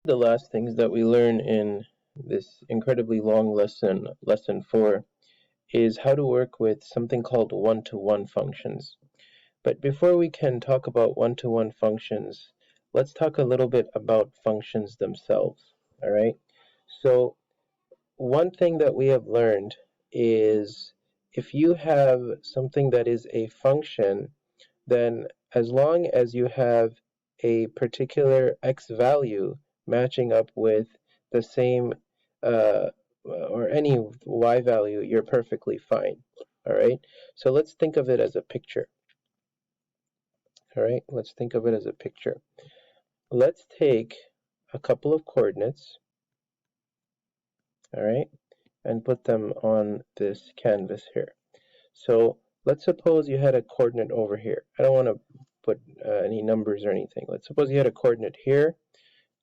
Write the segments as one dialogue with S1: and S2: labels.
S1: The last things that we learn in this incredibly long lesson 4, is how to work with something called one-to-one functions. But before we can talk about one-to-one functions, let's talk a little bit about functions themselves. All right. So one thing that we have learned is if you have something that is a function, then as long as you have a particular x value matching up with the same or any y value, you're perfectly fine. All right, so let's think of it as a picture. All right, let's think of it as a picture. Let's take a couple of coordinates, all right, and put them on this canvas here. So let's suppose you had a coordinate over here. I don't want to put any numbers or anything. Let's suppose you had a coordinate here,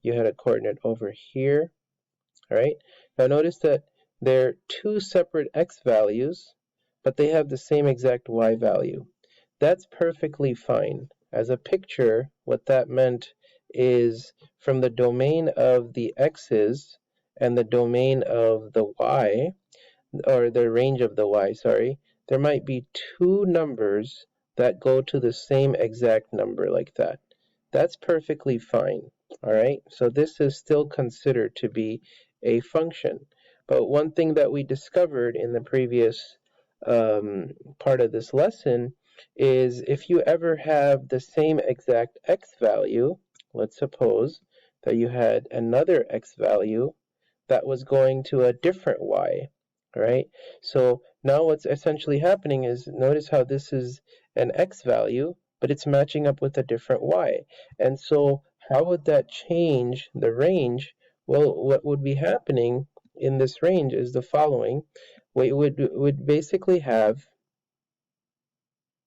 S1: you had a coordinate over here. All right. Now notice that they're two separate x values, but they have the same exact y value. That's perfectly fine. As a picture, what that meant is from the domain of the x's and the domain of the y, or the range of the y, sorry, there might be two numbers that go to the same exact number like that. That's perfectly fine. All right, so this is still considered to be a function. But one thing that we discovered in the previous part of this lesson is if you ever have the same exact x value, let's suppose that you had another x value that was going to a different y. All right, so now what's essentially happening is, notice how this is an x value, but it's matching up with a different y. And so how would that change the range? Well, what would be happening in this range is the following. We would basically have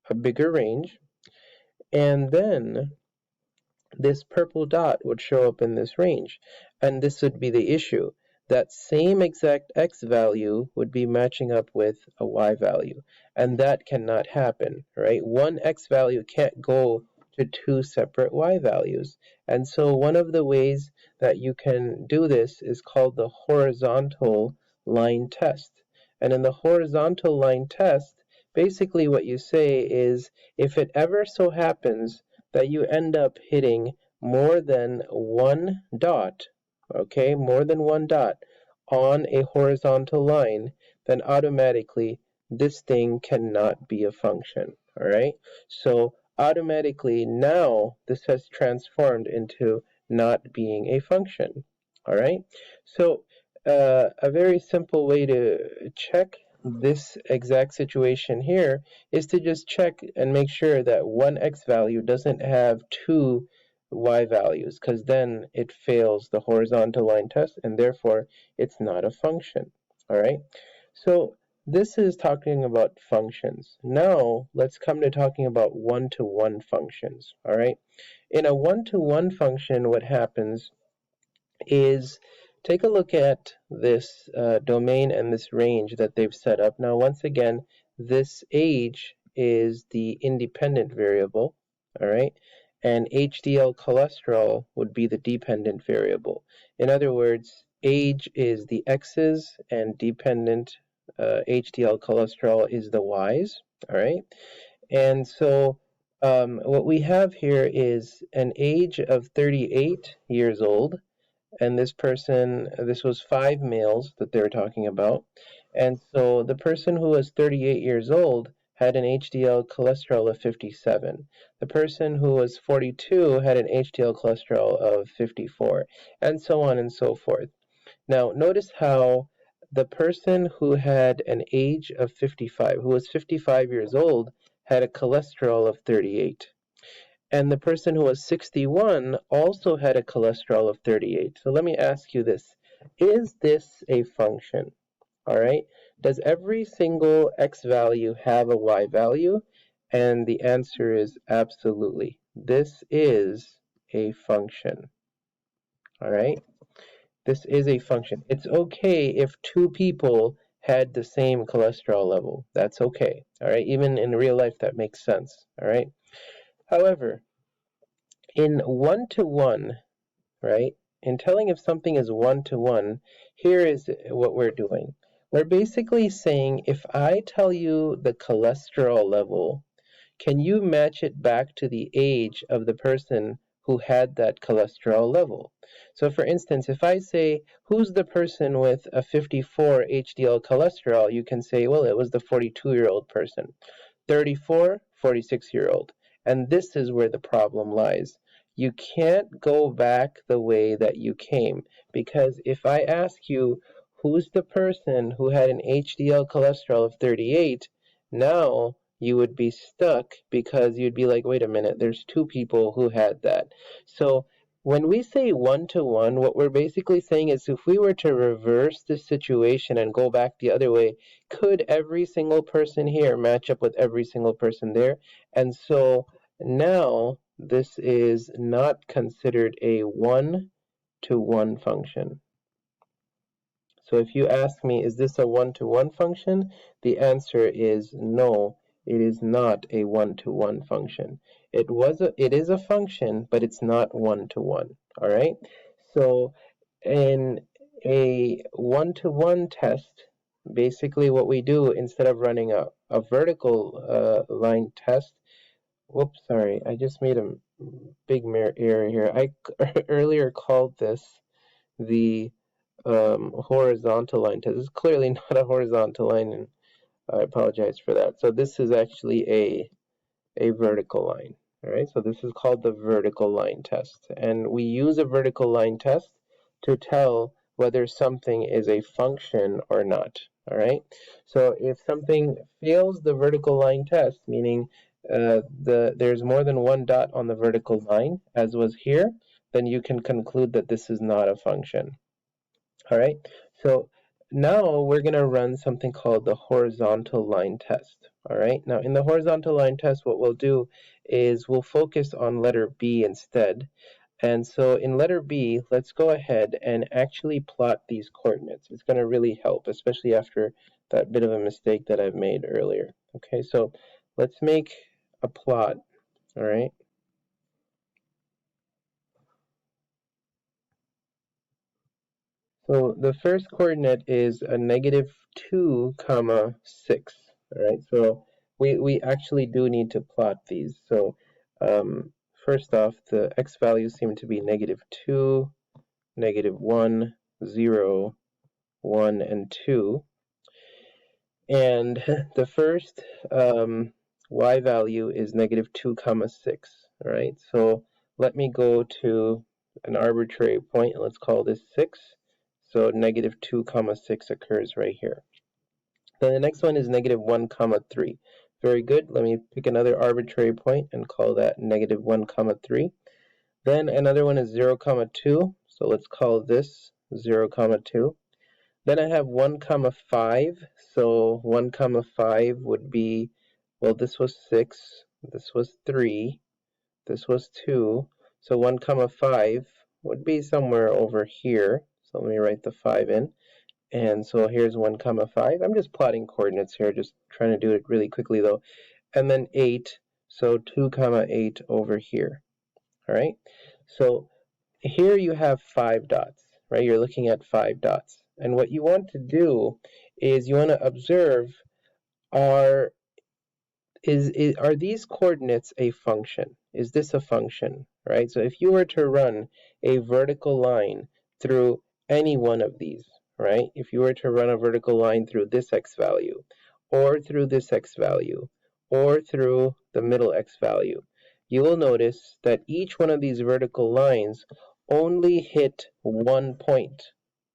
S1: a bigger range, and then this purple dot would show up in this range. And this would be the issue. That same exact x value would be matching up with a y value. And that cannot happen, right? One x value can't go to two separate y values. And so one of the ways that you can do this is called the horizontal line test. And in the horizontal line test, basically what you say is, if it ever so happens that you end up hitting more than one dot, okay, more than one dot on a horizontal line, then automatically this thing cannot be a function, all right? So automatically now this has transformed into not being a function, all right? So a very simple way to check this exact situation here is to just check and make sure that one x value doesn't have two y values, because then it fails the horizontal line test and therefore it's not a function. All right, so this is talking about functions. Now let's come to talking about one-to-one functions. All right, in a one-to-one function, what happens is, take a look at this domain and this range that they've set up. Now, once again, this age is the independent variable, all right? And HDL cholesterol would be the dependent variable. In other words, age is the x's and dependent HDL cholesterol is the y's, all right? And so what we have here is an age of 38 years old, and this person, this was 5 males that they were talking about. And so the person who was 38 years old had an HDL cholesterol of 57. The person who was 42 had an HDL cholesterol of 54, and so on and so forth. Now, notice how the person who had an age of 55, who was 55 years old, had a cholesterol of 38. And the person who was 61 also had a cholesterol of 38. So let me ask you this. Is this a function? All right. Does every single x value have a y value? And the answer is absolutely. This is a function. All right. This is a function. It's okay if two people had the same cholesterol level. That's okay. All right. Even in real life, that makes sense. All right. However, in one-to-one, right? in telling if something is one-to-one, here is what we're doing. We're basically saying if I tell you the cholesterol level, can you match it back to the age of the person who had that cholesterol level? So for instance, if I say, who's the person with a 54 HDL cholesterol, you can say, well, it was the 42-year-old person. 34, 46-year-old. And this is where the problem lies. You can't go back the way that you came, because if I ask you, who's the person who had an HDL cholesterol of 38, now you would be stuck because you'd be like, wait a minute, there's two people who had that. So when we say one-to-one, what we're basically saying is if we were to reverse the situation and go back the other way, could every single person here match up with every single person there? And so now this is not considered a one-to-one function. So if you ask me, is this a one-to-one function? The answer is no, it is not a one-to-one function. It is a function, but it's not one-to-one, all right? So in a one-to-one test, basically what we do, instead of running a vertical line test, whoops, sorry, I just made a big error here. I earlier called this the horizontal line test. This is clearly not a horizontal line, and I apologize for that. So this is actually a vertical line. All right, so this is called the vertical line test. And we use a vertical line test to tell whether something is a function or not. All right, so if something fails the vertical line test, meaning there's more than one dot on the vertical line, as was here, then you can conclude that this is not a function. All right, so now we're going to run something called the horizontal line test. All right, now in the horizontal line test, what we'll do is we'll focus on letter B instead. And so in letter B, let's go ahead and actually plot these coordinates. It's going to really help, especially after that bit of a mistake that I've made earlier. Okay, so let's make a plot. All right. So the first coordinate is a -2, 6. All right, so we actually do need to plot these. So first off, the x values seem to be -2, -1, 0, 1, and 2. And the first y value is -2, 6. All right, so let me go to an arbitrary point, and let's call this 6. So -2, 6 occurs right here. Then the next one is -1, 3. Very good. Let me pick another arbitrary point and call that -1, 3. Then another one is 0, 2. So let's call this 0, 2. Then I have 1, 5. So 1, 5 would be, well, this was 6, this was 3, this was 2. So 1, 5 would be somewhere over here. So let me write the 5 in. And so here's 1, 5. I'm just plotting coordinates here, just trying to do it really quickly though. And then 8, so 2, 8 over here. All right. So here you have 5 dots, right? You're looking at 5 dots. And what you want to do is you want to observe, are these coordinates a function? Is this a function, right? So if you were to run a vertical line through any one of these, right? If you were to run a vertical line through this x value, or through this x value, or through the middle x value, you will notice that each one of these vertical lines only hit one point,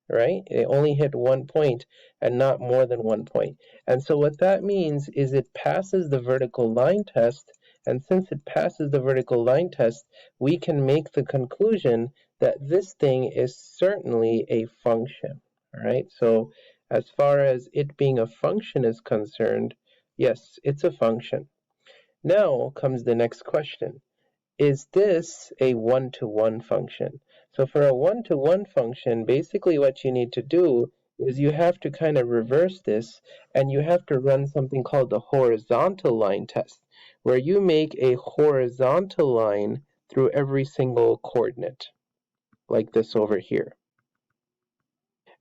S1: right? They only hit one point and not more than one point. And so what that means is it passes the vertical line test, and since it passes the vertical line test, we can make the conclusion that this thing is certainly a function, all right? So as far as it being a function is concerned, yes, it's a function. Now comes the next question. Is this a one-to-one function? So for a one-to-one function, basically what you need to do is you have to kind of reverse this, and you have to run something called the horizontal line test, where you make a horizontal line through every single coordinate. like this over here.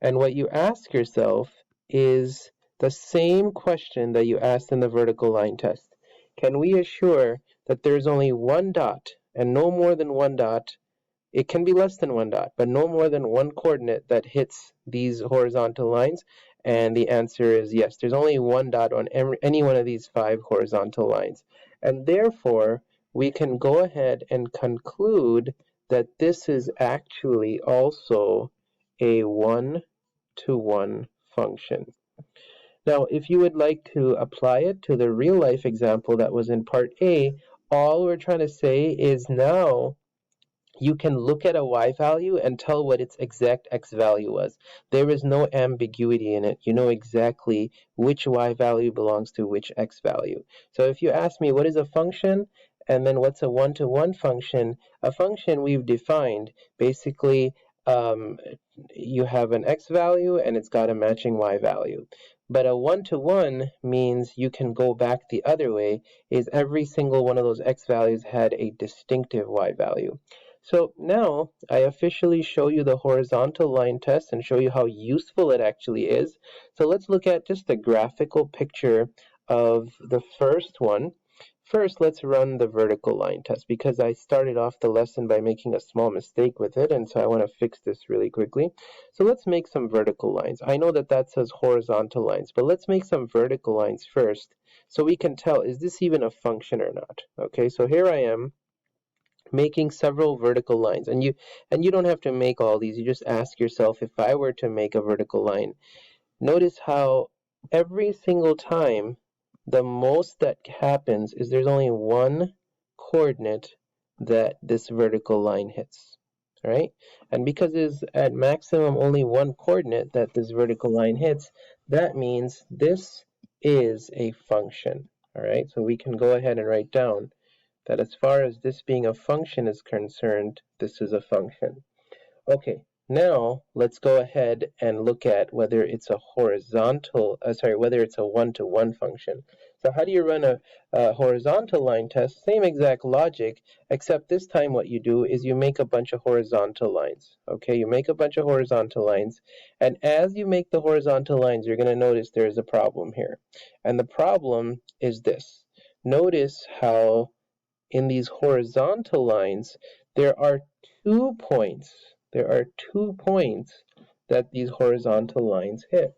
S1: And what you ask yourself is the same question that you asked in the vertical line test. Can we assure that there's only one dot and no more than one dot? It can be less than one dot, but no more than one coordinate that hits these horizontal lines. And the answer is yes. There's only one dot on any one of these 5 horizontal lines. And therefore, we can go ahead and conclude that this is actually also a one-to-one function. Now, if you would like to apply it to the real life example that was in part A, all we're trying to say is now you can look at a y value and tell what its exact x value was. There is no ambiguity in it. You know exactly which y value belongs to which x value. So if you ask me what is a function and then what's a one-to-one function, a function we've defined basically you have an x value and it's got a matching y value. But a one-to-one means you can go back the other way, is every single one of those x values had a distinctive y value. So now I officially show you the horizontal line test and show you how useful it actually is. So let's look at just a graphical picture of the first one. First, let's run the vertical line test because I started off the lesson by making a small mistake with it, and so I want to fix this really quickly. So let's make some vertical lines. I know that that says horizontal lines, but let's make some vertical lines first so we can tell, is this even a function or not? Okay, so here I am making several vertical lines, and you don't have to make all these. You just ask yourself, if I were to make a vertical line, notice how every single time the most that happens is there's only one coordinate that this vertical line hits. All right, and because there's at maximum only one coordinate that this vertical line hits, that means this is a function. All right, so we can go ahead and write down that as far as this being a function is concerned, this is a function. Okay, now let's go ahead and look at whether it's a whether it's a one-to-one function. So how do you run a horizontal line test? Same exact logic, except this time what you do is you make a bunch of horizontal lines. Okay, you make a bunch of horizontal lines, and as you make the horizontal lines, you're going to notice there's a problem here. And the problem is this. Notice how in these horizontal lines, there are 2 points. There are 2 points that these horizontal lines hit.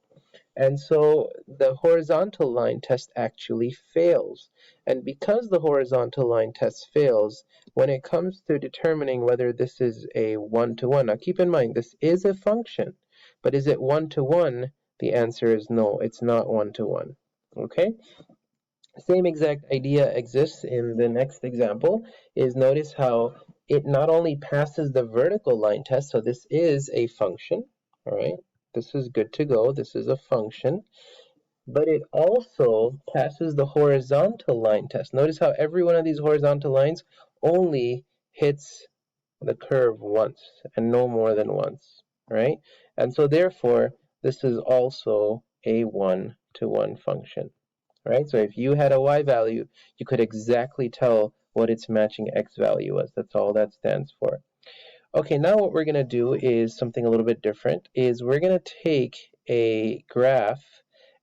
S1: And so the horizontal line test actually fails. And because the horizontal line test fails, when it comes to determining whether this is a one-to-one, now keep in mind, this is a function, but is it one-to-one? The answer is no, it's not one-to-one. Okay? Same exact idea exists in the next example, is notice how it not only passes the vertical line test, so this is a function, all right? This is good to go, this is a function, but it also passes the horizontal line test. Notice how every one of these horizontal lines only hits the curve once and no more than once, right? And so therefore, this is also a one-to-one function. Right? So if you had a y value, you could exactly tell what its matching x value was. That's all that stands for. Okay, now what we're going to do is something a little bit different, is we're going to take a graph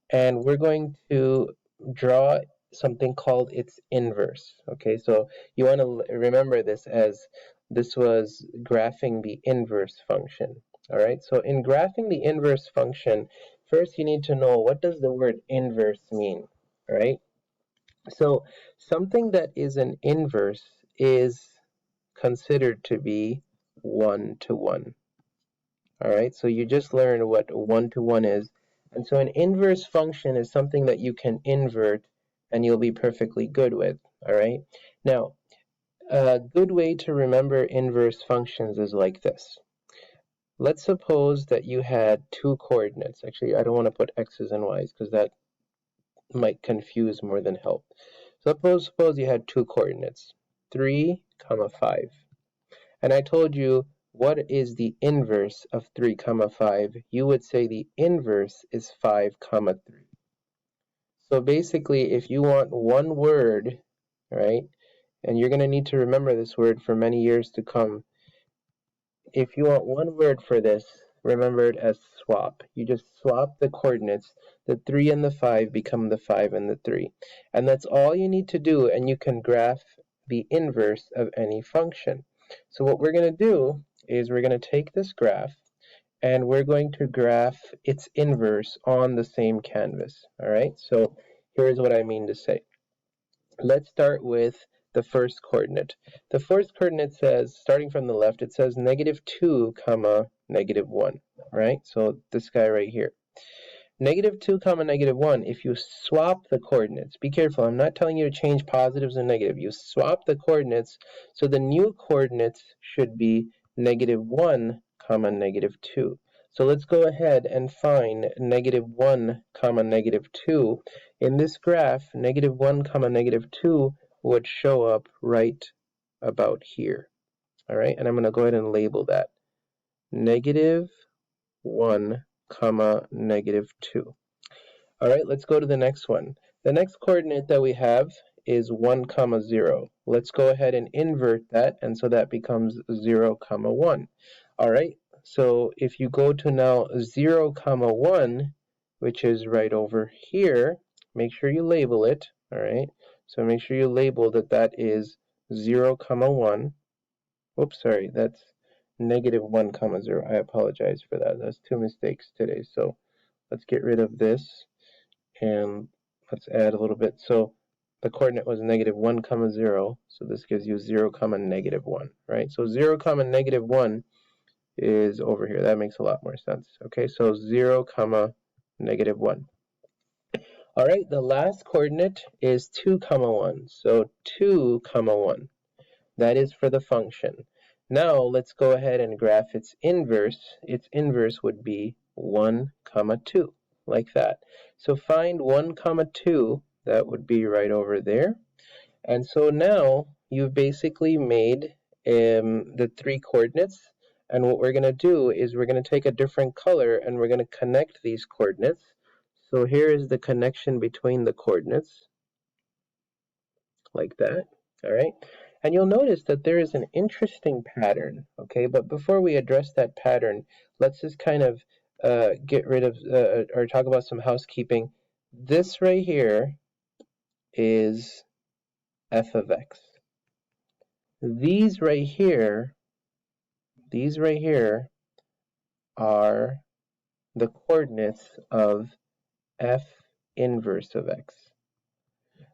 S1: and we're going to draw something called its inverse. Okay, so you want to remember this as this was graphing the inverse function. All right, so in graphing the inverse function, first you need to know, what does the word inverse mean? All right, so something that is an inverse is considered to be one-to-one. All right, so you just learned what one-to-one is. And so an inverse function is something that you can invert and you'll be perfectly good with. All right, now a good way to remember inverse functions is like this. Let's suppose that you had two coordinates. Actually, I don't want to put x's and y's because that might confuse more than help. Suppose you had two coordinates, 3, 5. And I told you, what is the inverse of 3, 5? You would say the inverse is 5, 3. So basically, if you want one word, right, and you're going to need to remember this word for many years to come, if you want one word for this, remember it as swap. You just swap the coordinates. The 3 and the 5 become the 5 and the 3. And that's all you need to do, and you can graph the inverse of any function. So what we're going to do is we're going to take this graph, and we're going to graph its inverse on the same canvas. All right, so here's what I mean to say. Let's start with the first coordinate. The first coordinate says, starting from the left, it says -2, comma, -1, right? So this guy right here. -2, comma, -1, if you swap the coordinates, be careful, I'm not telling you to change positives and negative. You swap the coordinates, so the new coordinates should be -1, comma, -2. So let's go ahead and find -1, comma, -2. In this graph, -1, comma, -2 would show up right about here. All right, and I'm going to go ahead and label that. -1, comma, -2. All right, let's go to the next one. The next coordinate that we have is 1, comma, 0. Let's go ahead and invert that, and so that becomes 0, comma, 1. All right, so if you go to now 0, comma, 1, which is right over here, make sure you label it. All right, so make sure you label that that is 0, comma, 1. Oops, sorry, that's -1, comma, 0. I apologize for that. That's two mistakes today. So let's get rid of this. And let's add a little bit. So the coordinate was -1, comma, 0. So this gives you 0, comma, -1, right? So 0, comma, -1 is over here. That makes a lot more sense. Okay, so 0, comma, -1. All right, the last coordinate is 2, comma, 1. So 2, comma, 1. That is for the function. Now let's go ahead and graph its inverse. Its inverse would be 1, comma, 2, like that. So find 1, comma, 2, that would be right over there. And so now you've basically made the three coordinates. And what we're going to do is we're going to take a different color and we're going to connect these coordinates. So here is the connection between the coordinates, like that. All right. And you'll notice that there is an interesting pattern, okay? But before we address that pattern, let's just kind of get rid of or talk about some housekeeping. This right here is f of x. These right here are the coordinates of f inverse of x.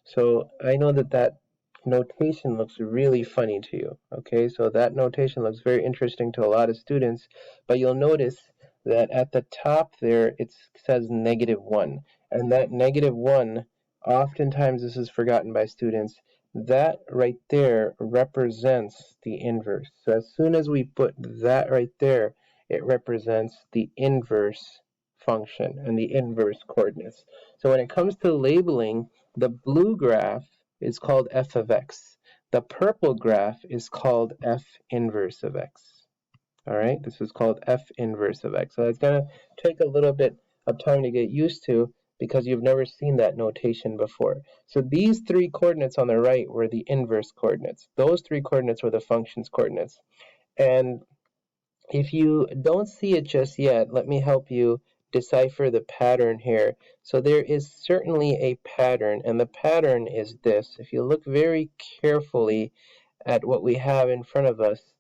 S1: So I know that that notation looks really funny to you, okay? So that notation looks very interesting to a lot of students, but you'll notice that at the top there it says -1, and that -1, oftentimes this is forgotten by students, that right there represents the inverse. So as soon as we put that right there, it represents the inverse function and the inverse coordinates. So when it comes to labeling, the blue graph is called f of x. The purple graph is called f inverse of x. All right, this is called f inverse of x. So it's going to take a little bit of time to get used to because you've never seen that notation before. So these three coordinates on the right were the inverse coordinates. Those three coordinates were the function's coordinates. And if you don't see it just yet, let me help you decipher the pattern here. So there is certainly a pattern, and the pattern is this. If you look very carefully at what we have in front of us,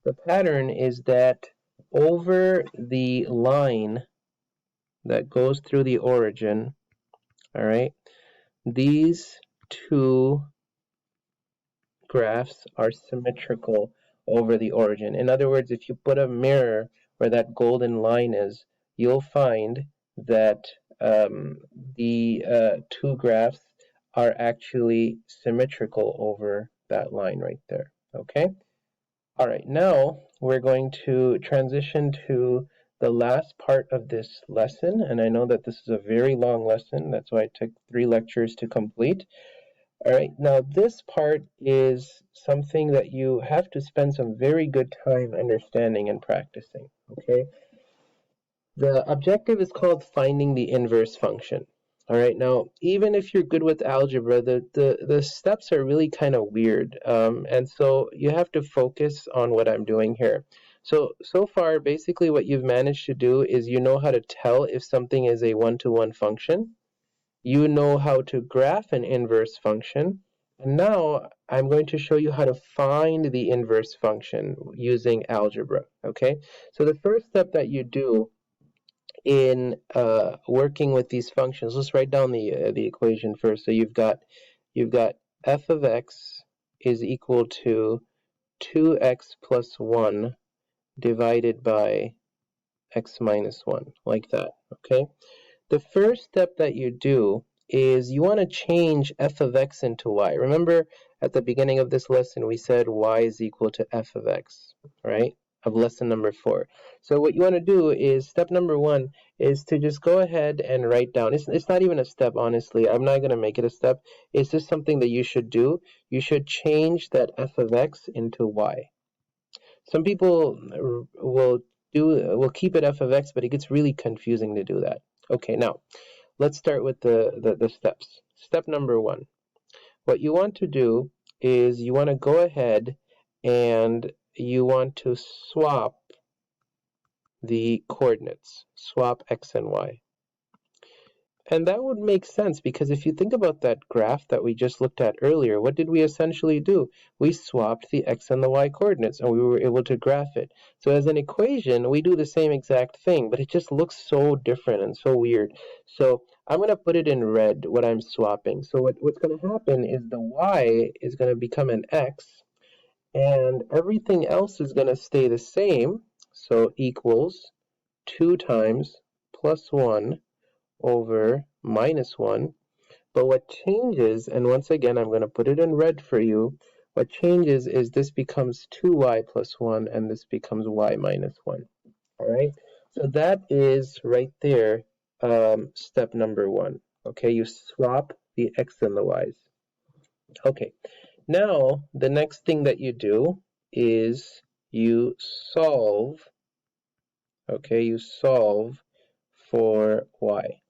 S1: the pattern is that over the line that goes through the origin, all right, these two graphs are symmetrical over the origin. In other words, if you put a mirror where that golden line is, you'll find that the two graphs are actually symmetrical over that line right there. Okay? All right, now we're going to transition to the last part of this lesson, and I know that this is a very long lesson. That's why it took 3 lectures to complete. All right, now this part is something that you have to spend some very good time understanding and practicing, okay? The objective is called finding the inverse function. All right, now even if you're good with algebra, the steps are really kind of weird, and so you have to focus on what I'm doing here. So far, basically what you've managed to do is you know how to tell if something is a one-to-one function. You know how to graph an inverse function. And now I'm going to show you how to find the inverse function using algebra, okay? So the first step that you do in working with these functions, let's write down the equation first. So you've got f of x is equal to 2x plus 1 divided by x minus 1, like that, okay? The first step that you do is you want to change f of x into y. Remember at the beginning of this lesson we said y is equal to f of x, right? Of lesson number 4. So what you want to do is step number 1 is to just go ahead and write down. It's not even a step, honestly. I'm not going to make it a step. It's just something that you should do. You should change that f of x into y. Some people will keep it f of x, but it gets really confusing to do that. Okay, now let's start with the steps. Step number 1. What you want to do is you want to go ahead and you want to swap the coordinates. Swap x and y. And that would make sense because if you think about that graph that we just looked at earlier, what did we essentially do? We swapped the x and the y coordinates and we were able to graph it. So as an equation, we do the same exact thing, but it just looks so different and so weird. So I'm going to put it in red, what I'm swapping. So what's going to happen is the y is going to become an x, and everything else is going to stay the same. So equals 2 times plus 1 over minus 1. But what changes, and once again I'm going to put it in red for you, what changes is this becomes 2y plus 1 and this becomes y minus 1. All right, so that is right there step number 1. Okay, you swap the x and the y's. Okay, now the next thing that you do is you solve, okay, you solve for y.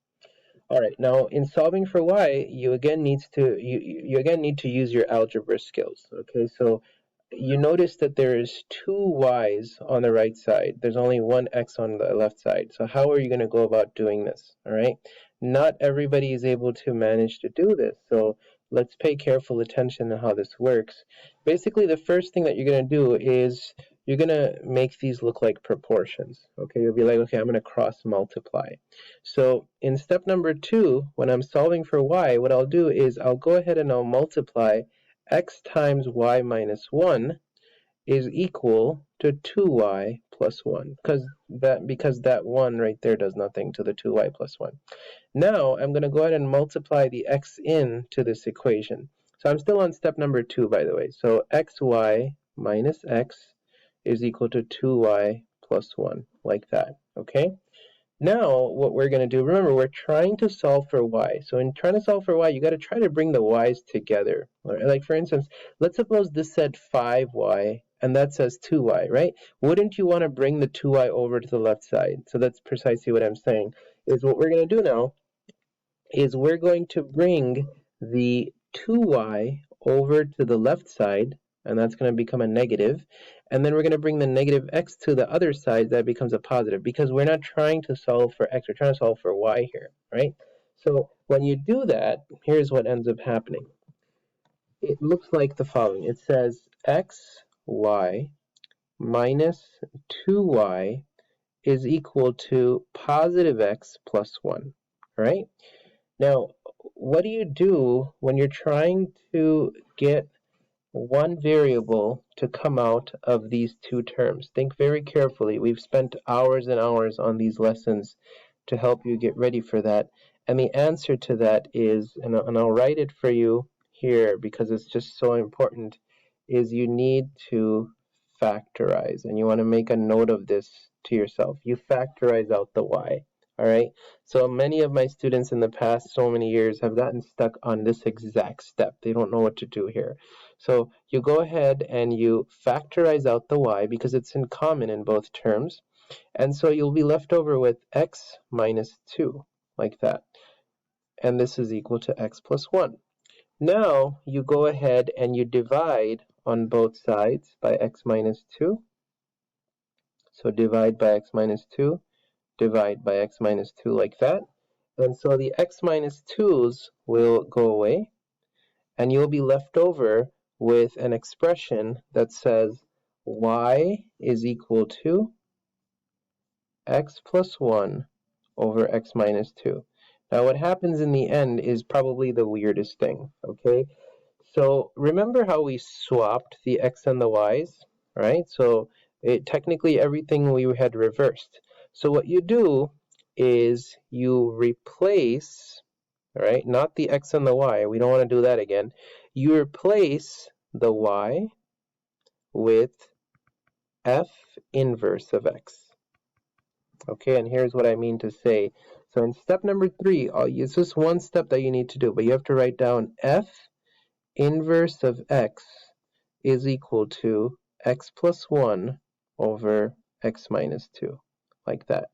S1: All right, now in solving for y, you again need to use your algebra skills. Okay, so you notice that there is 2 y's on the right side. There's only 1 x on the left side. So how are you going to go about doing this? All right, not everybody is able to manage to do this. So let's pay careful attention to how this works. Basically, the first thing that you're going to do is you're going to make these look like proportions. Okay, you'll be like, okay, I'm going to cross multiply. So in step number 2, when I'm solving for y, what I'll do is I'll go ahead and I'll multiply x times y minus 1 is equal to 2y plus 1, because that 1 right there does nothing to the 2y plus 1. Now I'm going to go ahead and multiply the x into this equation. So I'm still on step number 2, by the way. So xy minus x is equal to 2y plus 1, like that, okay? Now, what we're going to do, remember, we're trying to solve for y. So in trying to solve for y, you got to try to bring the y's together. Like, for instance, let's suppose this said 5y and that says 2y, right? Wouldn't you want to bring the 2y over to the left side? So that's precisely what I'm saying, is what we're going to do now is we're going to bring the 2y over to the left side, and that's going to become a negative. And then we're going to bring the negative x to the other side, that becomes a positive, because we're not trying to solve for x, we're trying to solve for y here, right? So when you do that, here's what ends up happening. It looks like the following. It says xy minus 2y is equal to positive x plus 1, right? Now, what do you do when you're trying to get one variable to come out of these two terms? Think very carefully. We've spent hours and hours on these lessons to help you get ready for that. And the answer to that is, and I'll write it for you here because it's just so important, is you need to factorize. And you want to make a note of this to yourself. You factorize out the y. All right. So many of my students in the past so many years have gotten stuck on this exact step. They don't know what to do here. So you go ahead and you factorize out the y because it's in common in both terms. And so you'll be left over with x minus 2, like that. And this is equal to x plus 1. Now you go ahead and you divide on both sides by x minus 2. So divide by x minus 2, divide by x minus 2 like that. And so the x minus 2's will go away, and you'll be left over with an expression that says y is equal to x plus 1 over x minus 2. Now what happens in the end is probably the weirdest thing, okay? So remember how we swapped the x and the y's, right? So technically everything we had reversed. So what you do is you replace, right, not the x and the y, we don't want to do that again. You replace the y with f inverse of x. Okay, and here's what I mean to say. So in step number 3, it's just one step that you need to do, but you have to write down f inverse of x is equal to x plus 1 over x minus 2, like that.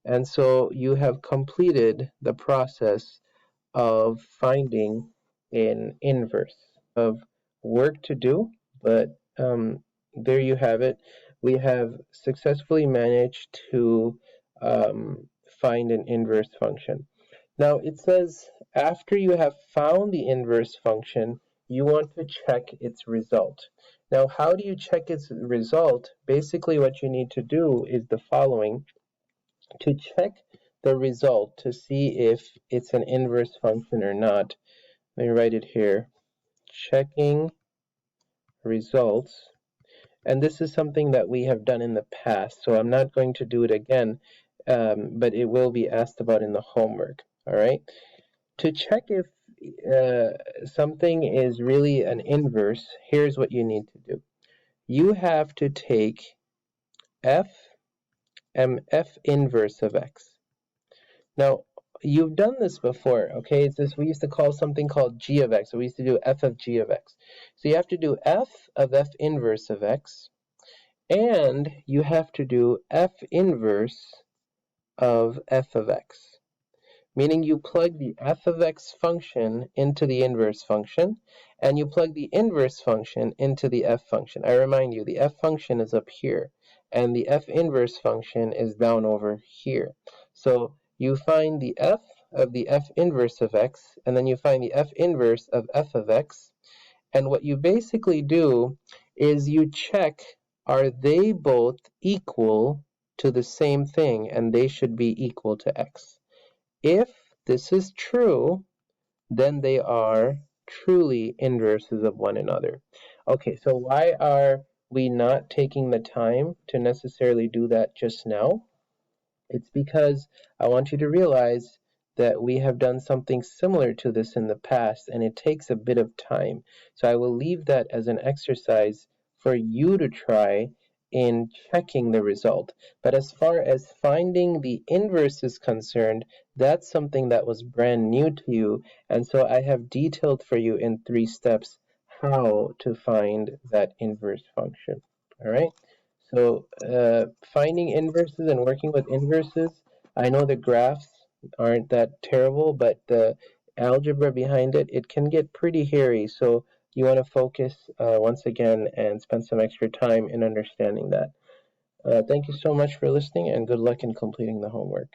S1: And so you have completed the process of finding an inverse. Of work to do, but there you have it. We have successfully managed to find an inverse function. Now it says after you have found the inverse function, you want to check its result. Now, how do you check its result? Basically, what you need to do is the following. To check the result to see if it's an inverse function or not, let me write it here. Checking results. And this is something that we have done in the past, so I'm not going to do it again, but it will be asked about in the homework, all right? To check if something is really an inverse, here's what you need to do. You have to take f inverse of x. Now, you've done this before, okay? It's this, we used to call something called g of x, so we used to do f of g of x. So you have to do f of f inverse of x, and you have to do f inverse of f of x. Meaning you plug the f of x function into the inverse function, and you plug the inverse function into the f function. I remind you, the f function is up here, and the f inverse function is down over here. So you find the f of the f inverse of x, and then you find the f inverse of f of x, and what you basically do is you check, are they both equal to the same thing, and they should be equal to x. If this is true, then they are truly inverses of one another. Okay, so why are we not taking the time to necessarily do that just now? It's because I want you to realize that we have done something similar to this in the past, and it takes a bit of time. So I will leave that as an exercise for you to try in checking the result. But as far as finding the inverse is concerned, that's something that was brand new to you, and so I have detailed for you in 3 steps how to find that inverse function. All right? So finding inverses and working with inverses, I know the graphs aren't that terrible, but the algebra behind it, it can get pretty hairy. So you want to focus once again and spend some extra time in understanding that. Thank you so much for listening, and good luck in completing the homework.